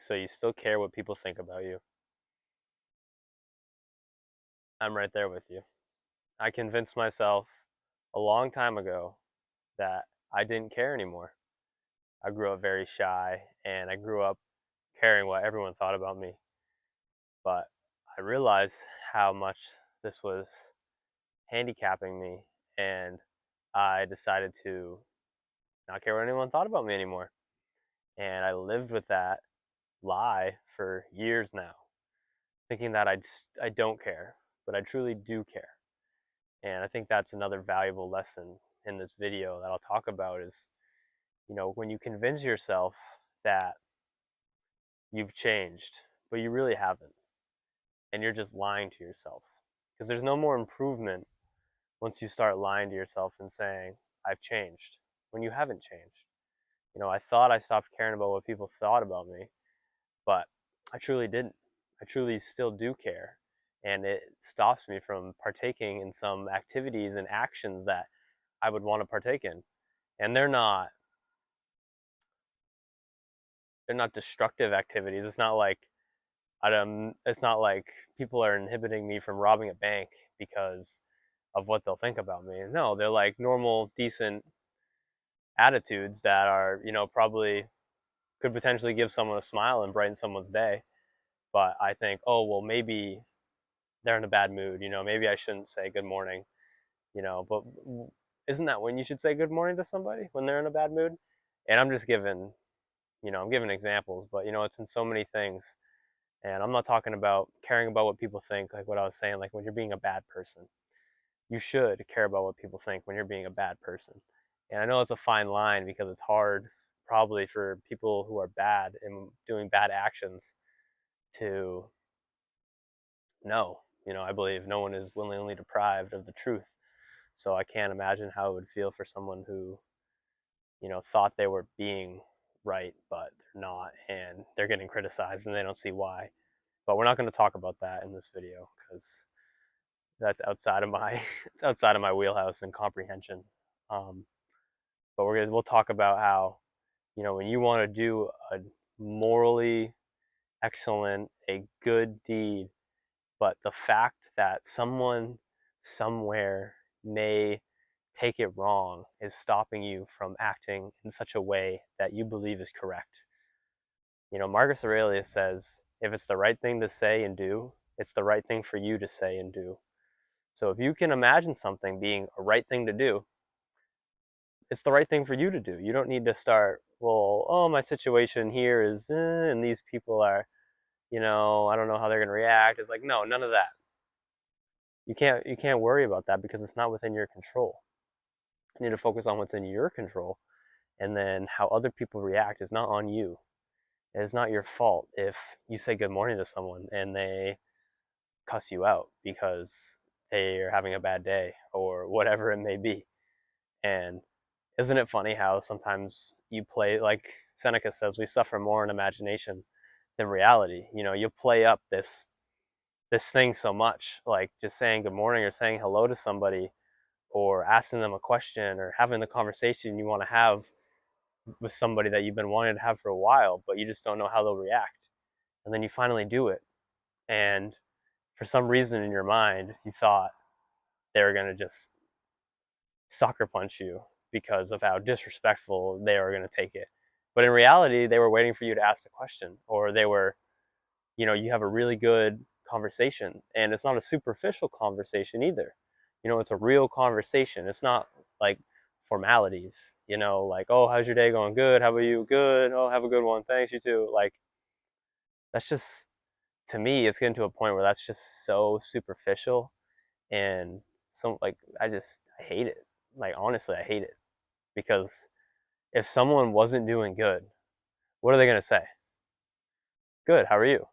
so you still care what people think about you. I'm right there with you. I convinced myself a long time ago that I didn't care anymore. I grew up very shy and I grew up caring what everyone thought about me. But I realized how much this was handicapping me, and I decided to not care what anyone thought about me anymore. And I lived with that lie for years now, thinking that I don't care, but I truly do care. And I think that's another valuable lesson in this video that I'll talk about is, when you convince yourself that you've changed, but you really haven't, and you're just lying to yourself. Because there's no more improvement once you start lying to yourself and saying, I've changed, when you haven't changed. I thought I stopped caring about what people thought about me, but I truly didn't. I truly still do care. And it stops me from partaking in some activities and actions that I would want to partake in. And they're not destructive activities. It's not like people are inhibiting me from robbing a bank because of what they'll think about me. No, they're like normal, decent attitudes that are, probably could potentially give someone a smile and brighten someone's day. But I think, oh, well, maybe they're in a bad mood. Maybe I shouldn't say good morning. But isn't that when you should say good morning to somebody, when they're in a bad mood? And I'm giving examples, but it's in so many things. And I'm not talking about caring about what people think, like what I was saying, like when you're being a bad person. You should care about what people think when you're being a bad person. And I know it's a fine line because it's hard, probably, for people who are bad and doing bad actions to know. I believe no one is willingly deprived of the truth. So I can't imagine how it would feel for someone who, thought they were being right, but they're not, and they're getting criticized and they don't see why. But we're not going to talk about that in this video because that's outside of my it's outside of my wheelhouse and comprehension. Um, but we'll talk about how, when you want to do a morally excellent, a good deed, but the fact that someone somewhere may take it wrong is stopping you from acting in such a way that you believe is correct. Marcus Aurelius says, if it's the right thing to say and do, it's the right thing for you to say and do. So if you can imagine something being a right thing to do, it's the right thing for you to do. You don't need to start, well, oh, my situation here is, and these people are, I don't know how they're going to react. It's like, no, none of that. You can't worry about that because it's not within your control. You need to focus on what's in your control, and then how other people react is not on you. It is not your fault if you say good morning to someone and they cuss you out because they are having a bad day or whatever it may be. And isn't it funny how sometimes you play, like Seneca says, we suffer more in imagination than reality. You'll play up this thing so much, like just saying good morning or saying hello to somebody or asking them a question or having the conversation you want to have with somebody that you've been wanting to have for a while, but you just don't know how they'll react. And then you finally do it. And for some reason in your mind, you thought they were going to just sucker punch you because of how disrespectful they were going to take it. But in reality, they were waiting for you to ask the question, or you have a really good conversation. And it's not a superficial conversation either. It's a real conversation. It's not like formalities, like, oh, how's your day going? Good. How about you? Good. Oh, have a good one. Thanks, you too. Like, that's just, to me, it's getting to a point where that's just so superficial. And like, I hate it. Like, honestly, I hate it because if someone wasn't doing good, what are they going to say? Good, how are you?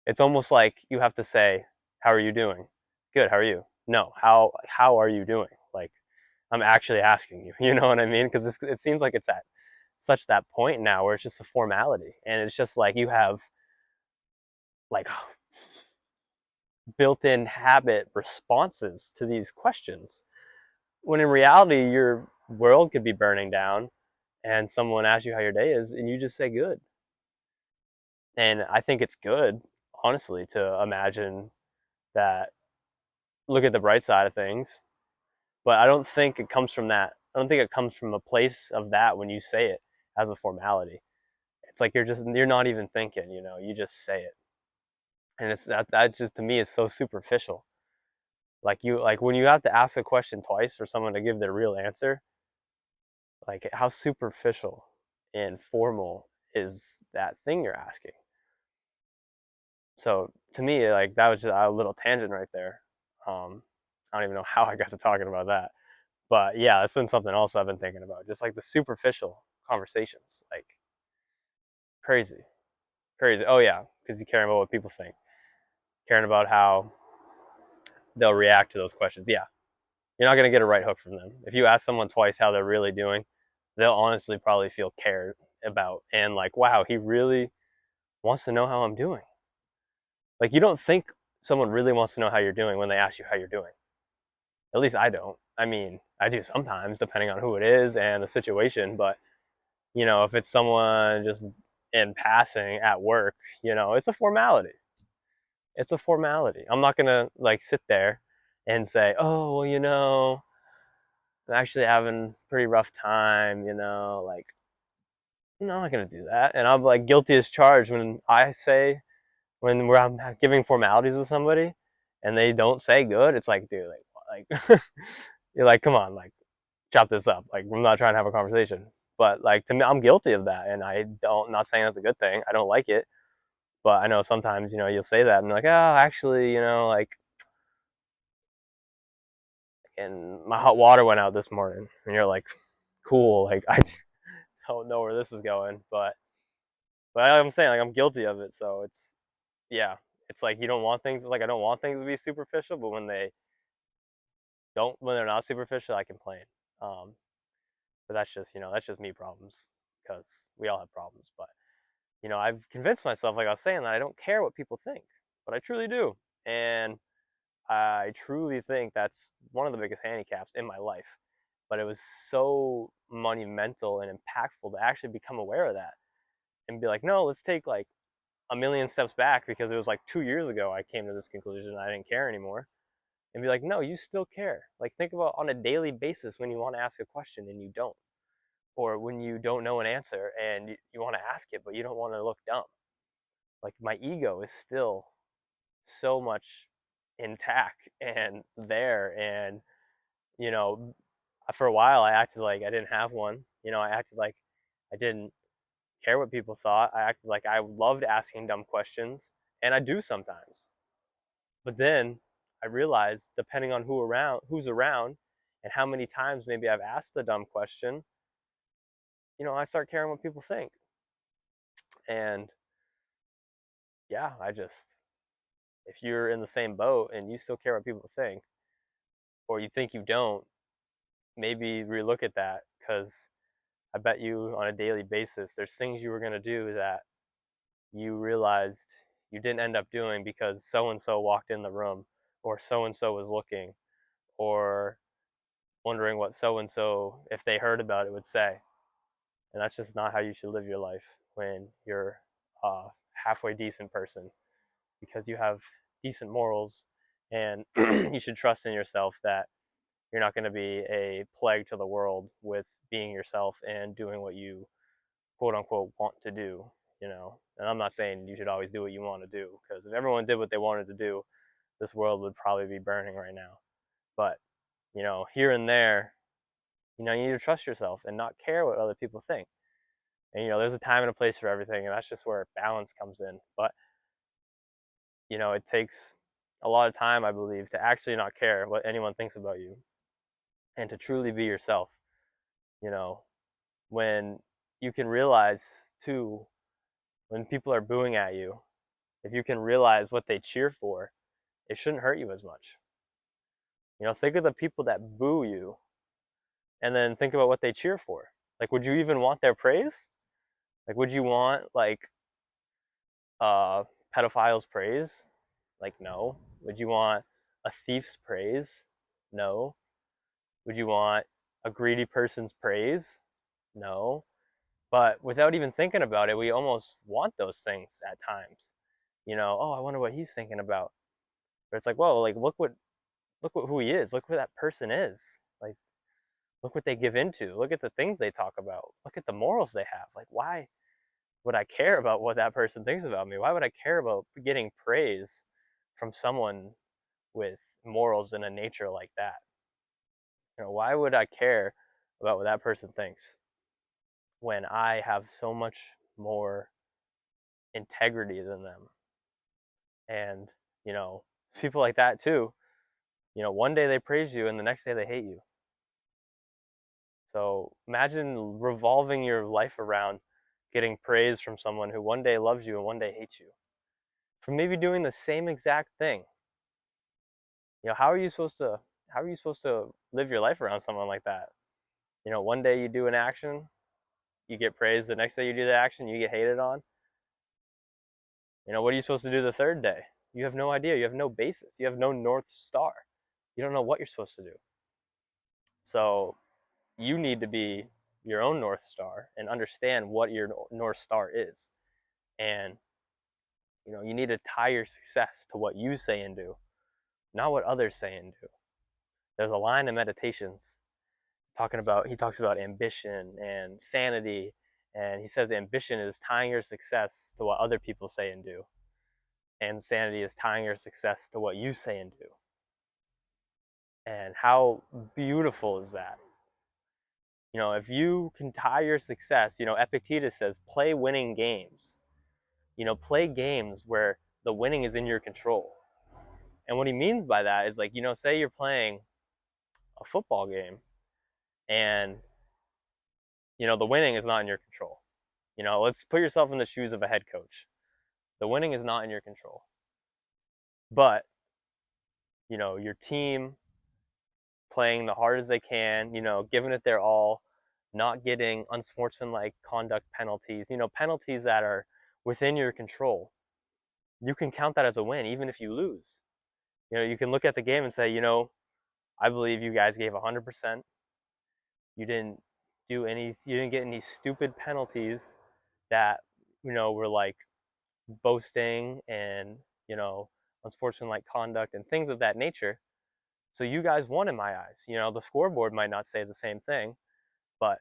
It's almost like you have to say, how are you doing? Good, how are you? No, how are you doing? Like, I'm actually asking you. You know what I mean? Because it seems like it's at such that point now where it's just a formality, and it's just like you have like built-in habit responses to these questions. When in reality, your world could be burning down, and someone asks you how your day is, and you just say good. And I think it's good, honestly, to imagine that, look at the bright side of things. But I don't think it comes from that. I don't think it comes from a place of that when you say it as a formality. It's like you're not even thinking, you just say it. And it's that just to me is so superficial. Like when you have to ask a question twice for someone to give their real answer, like how superficial and formal is that thing you're asking? So to me, like that was just a little tangent right there. I don't even know how I got to talking about that, but yeah, that's been something else I've been thinking about. Just like the superficial conversations, like crazy, crazy. Oh yeah, because you caring about what people think, caring about how they'll react to those questions. Yeah, you're not gonna get a right hook from them. If you ask someone twice how they're really doing, they'll honestly probably feel cared about and like, wow, he really wants to know how I'm doing. Like you don't think someone really wants to know how you're doing when they ask you how you're doing. At least I don't. I mean, I do sometimes, depending on who it is and the situation. But if it's someone just in passing at work, it's a formality. It's a formality. I'm not gonna like sit there and say, oh, well, I'm actually having a pretty rough time. Like no, I'm not gonna do that. And I'm like guilty as charged when I say I'm giving formalities with somebody and they don't say good. It's like, dude, like you're like, come on, like chop this up. Like I'm not trying to have a conversation, but like to me, I'm guilty of that, and I'm not saying that's a good thing. I don't like it, but I know sometimes you'll say that and you're like, oh, actually, like, and my hot water went out this morning, and you're like, cool. Like I don't know where this is going, but I'm saying like I'm guilty of it, so it's yeah. It's like you don't want things like I don't want things to be superficial, but when they're not superficial, I complain. Um, but that's just me problems because we all have problems. But I've convinced myself, like I was saying, that I don't care what people think, but I truly do. And I truly think that's one of the biggest handicaps in my life. But it was so monumental and impactful to actually become aware of that and be like, no, let's take like a million steps back because it was like 2 years ago I came to this conclusion and I didn't care anymore. And be like, no, you still care. Like, think about on a daily basis when you want to ask a question and you don't, or when you don't know an answer and you want to ask it, but you don't want to look dumb. Like, my ego is still so much intact and there. And, you know, for a while, I acted like I didn't have one. I acted like I didn't care what people thought. I acted like I loved asking dumb questions, and I do sometimes. But then I realized, depending on who's around, and how many times maybe I've asked the dumb question, I start caring what people think. And yeah, if you're in the same boat and you still care what people think, or you think you don't, maybe relook at that because I bet you on a daily basis, there's things you were going to do that you realized you didn't end up doing because so and so walked in the room, or so and so was looking, or wondering what so and so, if they heard about it, would say. And that's just not how you should live your life when you're a halfway decent person, because you have decent morals and you should trust in yourself that you're not going to be a plague to the world with being yourself and doing what you quote unquote want to do. And I'm not saying you should always do what you want to do, because if everyone did what they wanted to do, this world would probably be burning right now. But here and there, you need to trust yourself and not care what other people think. And there's a time and a place for everything, and that's just where balance comes in. But it takes a lot of time, I believe, to actually not care what anyone thinks about you and to truly be yourself. You know, when you can realize too, when people are booing at you, if you can realize what they cheer for, it shouldn't hurt you as much. Think of the people that boo you and then think about what they cheer for. Like, would you even want their praise? Like, would you want like uh pedophiles praise? Like, no. Would you want a thief's praise? No. Would you want a greedy person's praise? No. But without even thinking about it, we almost want those things at times. Oh, I wonder what he's thinking about. But it's like, whoa, like look what who he is. Look who that person is. Like, look what they give into. Look at the things they talk about. Look at the morals they have. Like, why would I care about what that person thinks about me? Why would I care about getting praise from someone with morals and a nature like that? Why would I care about what that person thinks when I have so much more integrity than them? And, you know, people like that too, one day they praise you and the next day they hate you. So imagine revolving your life around getting praise from someone who one day loves you and one day hates you for maybe doing the same exact thing. How are you supposed to live your life around someone like that? One day you do an action, you get praised. The next day you do the action, you get hated on. What are you supposed to do the third day? You have no idea. You have no basis. You have no North Star. You don't know what you're supposed to do. So you need to be your own North Star and understand what your North Star is. And, you need to tie your success to what you say and do, not what others say and do. There's a line in Meditations he talks about ambition and sanity. And he says ambition is tying your success to what other people say and do. And sanity is tying your success to what you say and do. And how beautiful is that? If you can tie your success, Epictetus says, play winning games. Play games where the winning is in your control. And what he means by that is like, say you're playing a football game and, the winning is not in your control. Let's put yourself in the shoes of a head coach. The winning is not in your control. But, your team playing the hard as they can, giving it their all, not getting unsportsmanlike conduct penalties, penalties that are within your control. You can count that as a win, even if you lose. You can look at the game and say, I believe you guys gave 100%. You didn't you didn't get any stupid penalties that, were like boasting and, unsportsmanlike conduct and things of that nature. So you guys won in my eyes. The scoreboard might not say the same thing, but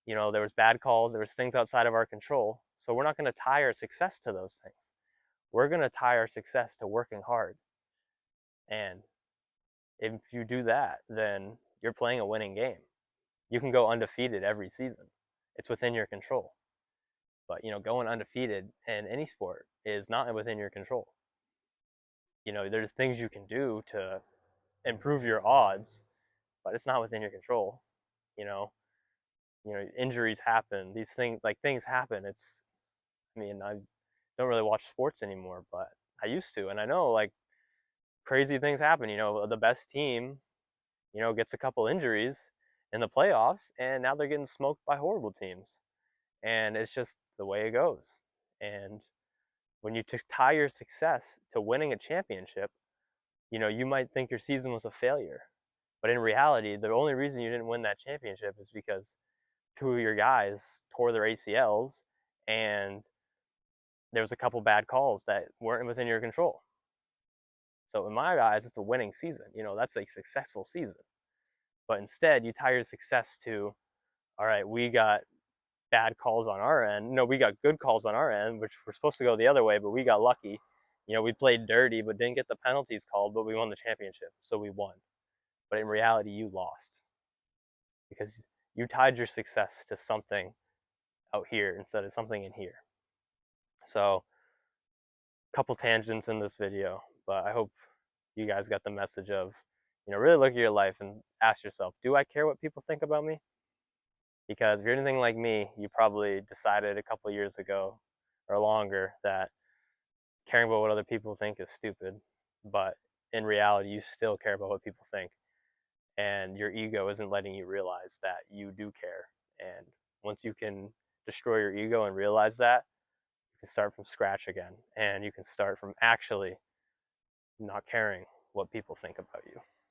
there was bad calls, there was things outside of our control. So we're not going to tie our success to those things. We're going to tie our success to working hard. And if you do that, then you're playing a winning game. You can go undefeated every season. It's within your control. But going undefeated in any sport is not within your control. There's things you can do to improve your odds, but it's not within your control. You know, Injuries happen. Things happen. I don't really watch sports anymore, but I used to, and I know like crazy things happen. The best team, gets a couple injuries in the playoffs, and now they're getting smoked by horrible teams, and it's just the way it goes. And when you tie your success to winning a championship, you might think your season was a failure, but in reality, the only reason you didn't win that championship is because two of your guys tore their ACLs, and there was a couple bad calls that weren't within your control. So in my eyes, it's a winning season. That's a successful season. But instead, you tie your success to, all right, we got bad calls on our end. No, we got good calls on our end, which were supposed to go the other way, but we got lucky. We played dirty, but didn't get the penalties called, but we won the championship, so we won. But in reality, you lost because you tied your success to something out here instead of something in here. So, a couple tangents in this video, but I hope you guys got the message of, really look at your life and ask yourself, do I care what people think about me? Because if you're anything like me, you probably decided a couple years ago or longer that caring about what other people think is stupid. But in reality, you still care about what people think. And your ego isn't letting you realize that you do care. And once you can destroy your ego and realize that, you can start from scratch again. And you can start from actually not caring what people think about you.